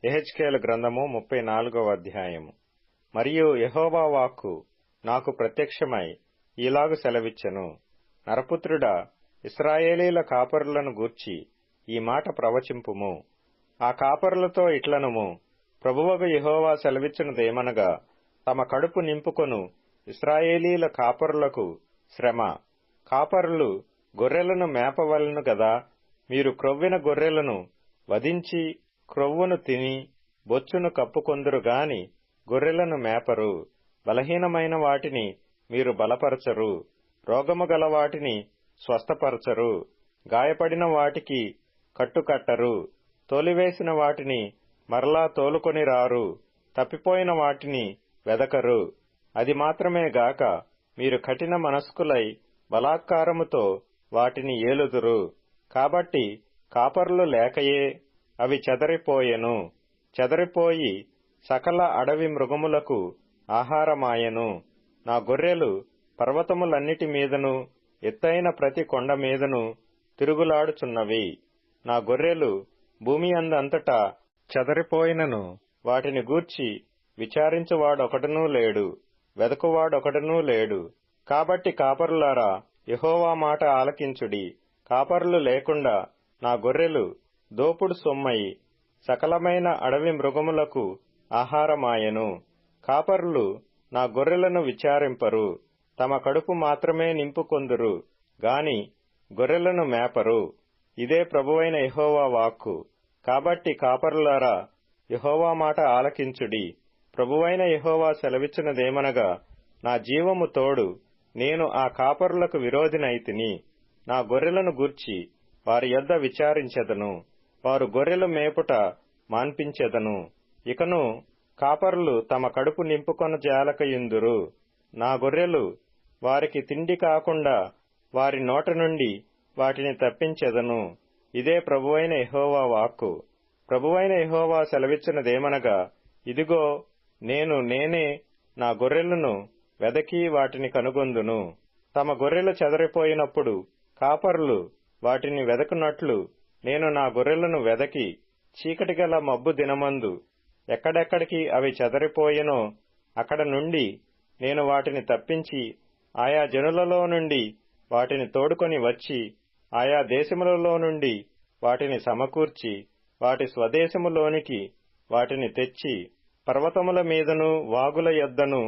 యెహెజ్కేలు గ్రంథము 34వ అధ్యాయము. మరియు యెహోవా వాక్కు నాకు ప్రత్యక్షమై ఈలాగు సెలవిచ్చెను. నరపుత్రుడా, ఇశ్రాయేలీల కాపరులను గూర్చి ఈ మాట ప్రవచింపుము. ఆ కాపరులతో ఇట్లనుము, ప్రభువగు యెహోవా సెలవిచ్చినదేమనగా, తమ కడుపు నింపుకొను ఇశ్రాయేలీల కాపరులకు శ్రమ. కాపరులు గొర్రెలను మేపవలెను గదా. మీరు క్రొవ్విన గొర్రెలను వధించి క్రొవ్వును తిని బొచ్చును కప్పుకొందురు గాని గొర్రెలను మేపరు. బలహీనమైన వాటిని మీరు బలపరచరు, రోగము గల వాటిని స్వస్థపరచరు, గాయపడిన వాటికి కట్టుకట్టరు, తోలివేసిన వాటిని మరలా తోలుకొని రారు, తప్పిపోయిన వాటిని వెదకరు. అది మాత్రమే గాక మీరు కఠిన మనస్కులై బలాత్కారముతో వాటిని ఏలుదురు. కాబట్టి కాపరులు లేకయే అవి చెదరిపోయెను. చెదరిపోయి సకల అడవి మృగములకు ఆహారమాయెను. నా గొర్రెలు పర్వతములన్నిటి మీదను ఎత్తైన ప్రతి కొండ మీదను తిరుగులాడుచున్నవి. నా గొర్రెలు భూమి అందంతటా చెదరిపోయినను వాటిని గూర్చి విచారించువాడొకడునూ లేడు, వెదకువాడొకడునూ లేడు. కాబట్టి కాపరులారా, యెహోవా మాట ఆలకించుడి. కాపరులు లేకుండా నా గొర్రెలు దోపుడు సొమ్మయి సకలమైన అడవి మృగములకు ఆహారమాయెను. కాపరులు నా గొర్రెలను విచారింపరు, తమ కడుపు మాత్రమే నింపుకొందురు గాని గొర్రెలను మేపరు. ఇదే ప్రభువైన యెహోవా వాక్కు. కాబట్టి కాపరులారా, యెహోవా మాట ఆలకించుడి. ప్రభువైన యెహోవా సెలవిచ్చినదేమనగా, నా జీవము తోడు నేను ఆ కాపరులకు విరోధినైతిని. నా గొర్రెలను గూర్చి వారి యొద్ద విచారించెదను, వారు గొర్రెలు మేపుట మాన్పించెదను. ఇకను కాపరులు తమ కడుపు నింపుకొన జాలకయుందురు. నా గొర్రెలు వారికి తిండి కాకుండా వారి నోట నుండి వాటిని తప్పించెదను. ఇదే ప్రభువైన యెహోవా వాక్కు. ప్రభువైన యెహోవా సెలవిచ్చినదేమనగా, ఇదిగో నేనే నా గొర్రెలను వెదకి వాటిని కనుగొందును. తమ గొర్రెలు చెదరిపోయినప్పుడు కాపరులు వాటిని వెదకునట్లు నేను నా గొర్రెలను వెదకి చీకటిగల మబ్బు దినమందు ఎక్కడెక్కడికి అవి చెదరిపోయెనో అక్కడ నుండి నేను వాటిని తప్పించి ఆయా జనులలో నుండి వాటిని తోడుకొని వచ్చి ఆయా దేశములలో నుండి వాటిని సమకూర్చి వాటి స్వదేశములోనికి వాటిని తెచ్చి పర్వతముల మీదను వాగుల యొద్దను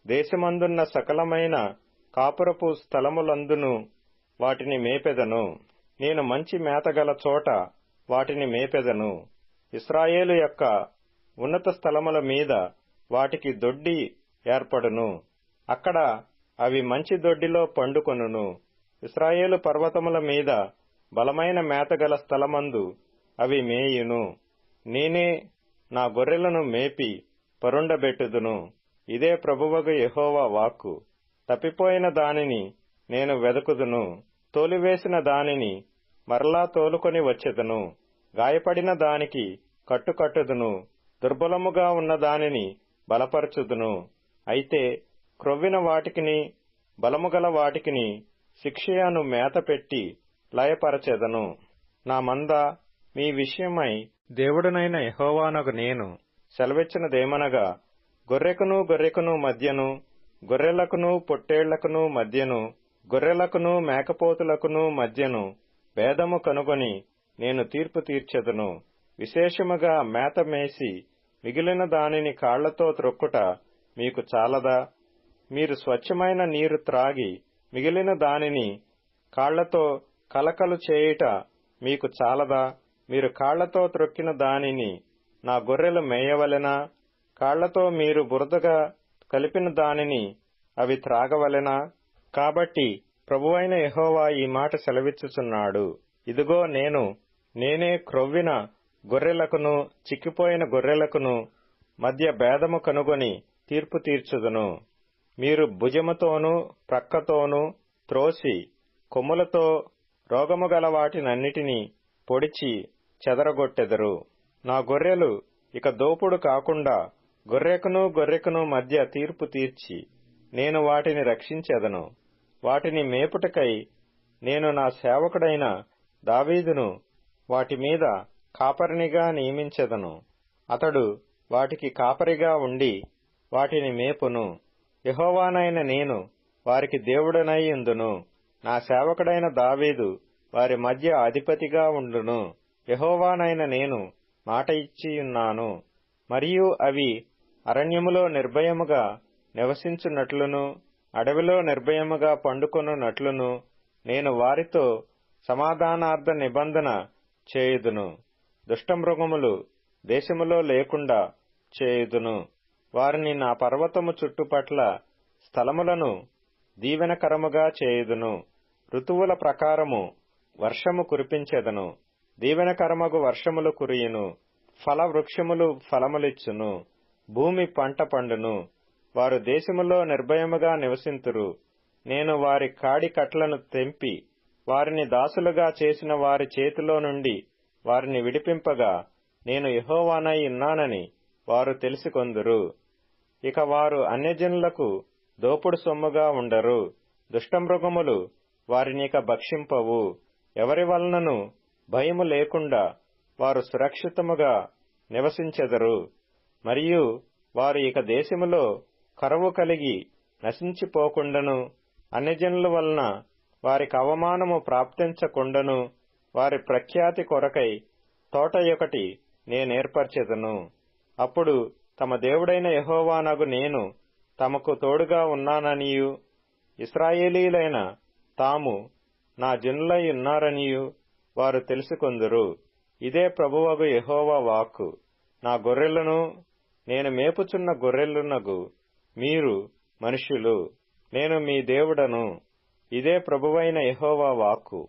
దేశమందున్న సకలమైన కాపురపు స్థలములందును వాటిని మేపెదను. నేను మంచి మేతగల చోట వాటిని మేపెదను. ఇశ్రాయేలు యొక్క ఉన్నత స్థలముల మీద వాటికి దొడ్డి ఏర్పడును. అక్కడ అవి మంచి దొడ్డిలో పండుకొనును. ఇశ్రాయేలు పర్వతముల మీద బలమైన మేతగల స్థలమందు అవి మేయును. నేనే నా గొర్రెలను మేపి పరుండబెట్టుదును. ఇదే ప్రభువగు యెహోవా వాక్కు. తప్పిపోయిన దానిని నేను వెదకుదును, తోలివేసిన దానిని మరలా తోలుకొని వచ్చెదను. గాయపడిన దానికి కట్టుకట్టుదును, దుర్బలముగా ఉన్న దానిని బలపరచుదును. అయితే క్రొవ్విన వాటికిని బలముగల వాటికిని శిక్షయను మేత పెట్టి లయపరచెదను. నా మంద మీ విషయమై దేవుడనైన యెహోవానగు నేను సెలవిచ్చినదేమనగా, గొర్రెకును మధ్యను, గొర్రెలకును పొట్టేళ్లకును మధ్యను, గొర్రెలకును మేకపోతులకును మధ్యను భేదము కనుగొని నేను తీర్పు తీర్చెదను. విశేషముగా మేత మేసి మిగిలిన దానిని కాళ్లతో త్రొక్కుట మీకు చాలదా? మీరు స్వచ్ఛమైన నీరు త్రాగి మిగిలిన దానిని కాళ్లతో కలకలు చేయుట మీకు చాలదా? మీరు కాళ్లతో త్రొక్కిన దానిని నా గొర్రెలు మేయవలెనా? కాళ్లతో మీరు బురదగా కలిపిన దానిని అవి త్రాగవలెనా? కాబట్టి ప్రభువైన యెహోవా ఈ మాట సెలవిచ్చుచున్నాడు. ఇదిగో నేనే క్రొవ్విన గొర్రెలకును చిక్కిపోయిన గొర్రెలకును మధ్య భేదము కనుగొని తీర్పు తీర్చుదును. మీరు భుజముతోనూ ప్రక్కతోనూ త్రోసి కొమ్ములతో రోగము గల వాటినన్నిటినీ పొడిచి చెదరగొట్టెదరు. నా గొర్రెలు ఇక దోపుడు కాకుండా గొర్రెకును మధ్య తీర్పు తీర్చి నేను వాటిని రక్షించెదను. వాటిని మేపుటకై నేను నా సేవకుడైన దావీదును వాటి మీద కాపరినిగా నియమించెదను. అతడు వాటికి కాపరిగా ఉండి వాటిని మేపును. యెహోవానైన నేను వారికి దేవుడనై యుందును. నా సేవకుడైన దావీదు వారి మధ్య అధిపతిగా ఉండును. యెహోవానైన నేను మాట ఇచ్చియున్నాను. మరియు అవి అరణ్యములో నిర్భయముగా నివసించున్నట్లును అడవిలో నిర్భయముగా పండుకొనున్నట్లును నేను వారితో సమాధానార్థ నిబంధన చేయుదును. దుష్టమృగములు దేశములో లేకుండా చేయుదును. వారిని నా పర్వతము చుట్టుపట్ల స్థలములను దీవెనకరముగా చేయుదును. ఋతువుల ప్రకారము వర్షము కురిపించెదను. దీవెనకరమగు వర్షములు కురియును. ఫల వృక్షములు ఫలములిచ్చును. భూమి పంట పండును. వారు దేశములో నిర్భయముగా నివసింతురు. నేను వారి కాడి కట్లను తెంపి వారిని దాసులుగా చేసిన వారి చేతిలో నుండి వారిని విడిపింపగా నేను యెహోవానై ఉన్నానని వారు తెలిసికొందురు. ఇక వారు అన్యజనులకు దోపుడు సొమ్ముగా ఉండరు. దుష్టమృగములు వారినిక భక్షింపవు. ఎవరి వలనను భయము లేకుండా వారు సురక్షితముగా నివసించెదరు. మరియు వారు ఇక దేశములో కరువు కలిగి నశించిపోకుండను అన్యజనుల వలన వారికి అవమానము ప్రాప్తించకుండను వారి ప్రఖ్యాతి కొరకై తోటయొకటి నేనేర్పరచెదను. అప్పుడు తమ దేవుడైన యెహోవానగు నేను తమకు తోడుగా ఉన్నాననియు ఇశ్రాయేలీలైన తాము నా జనులై ఉన్నారనియు వారు తెలుసుకొందురు. ఇదే ప్రభువగు యెహోవా వాక్కు. నా గొర్రెలను నేను మేపుచున్న గొర్రెలునగు మీరు మనుష్యులు. నేను మీ దేవుడను. ఇదే ప్రభువైన యెహోవా వాక్కు.